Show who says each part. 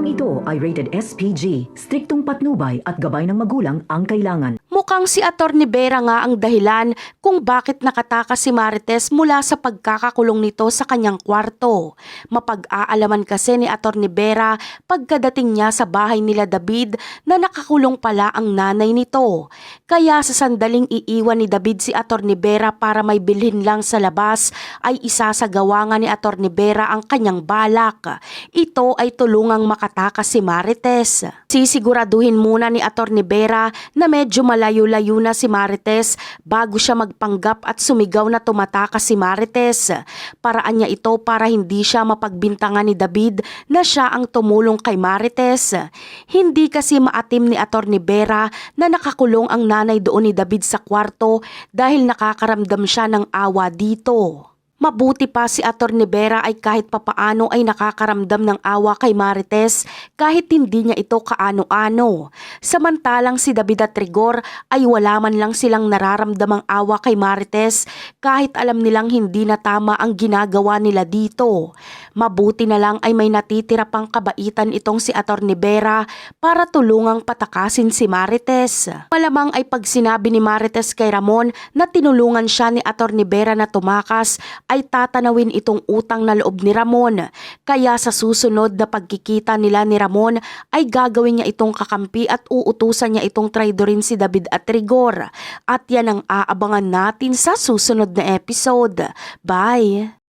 Speaker 1: Programang ito ay rated SPG, striktong patnubay at gabay ng magulang ang kailangan.
Speaker 2: Mukhang si Atty. Vera nga ang dahilan kung bakit nakatakas si Marites mula sa pagkakakulong nito sa kanyang kwarto. Mapag-aalaman kasi ni Atty. Vera pagkadating niya sa bahay nila David na nakakulong pala ang nanay nito. Kaya sa sandaling iiwan ni David si Atty. Vera para may bilhin lang sa labas ay isasagawa nga ni Atty. Vera ang kanyang balak. Ito ay tulungang makatakas si Marites. Sisiguraduhin muna ni Atty. Vera na medyo malayo-layo na si Marites bago siya magpanggap at sumigaw na tumatakas si Marites. Paraan niya ito para hindi siya mapagbintangan ni David na siya ang tumulong kay Marites. Hindi kasi maatim ni Atty. Vera na nakakulong ang nanay doon ni David sa kwarto dahil nakakaramdam siya ng awa dito. Mabuti pa si Atty. Vera ay kahit papaano ay nakakaramdam ng awa kay Marites kahit hindi niya ito kaano-ano. Samantalang si David at Rigor ay wala man lang silang nararamdamang awa kay Marites kahit alam nilang hindi na tama ang ginagawa nila dito. Mabuti na lang ay may natitira pang kabaitan itong si Atty. Vera para tulungang patakasin si Marites. Malamang ay pag sinabi ni Marites kay Ramon na tinulungan siya ni Atty. Vera na tumakas ay tatanawin itong utang na loob ni Ramon. Kaya sa susunod na pagkikita nila ni Ramon ay gagawin niya itong kakampi at uutusan niya itong traidorin si David at Rigor. At yan ang aabangan natin sa susunod na episode. Bye!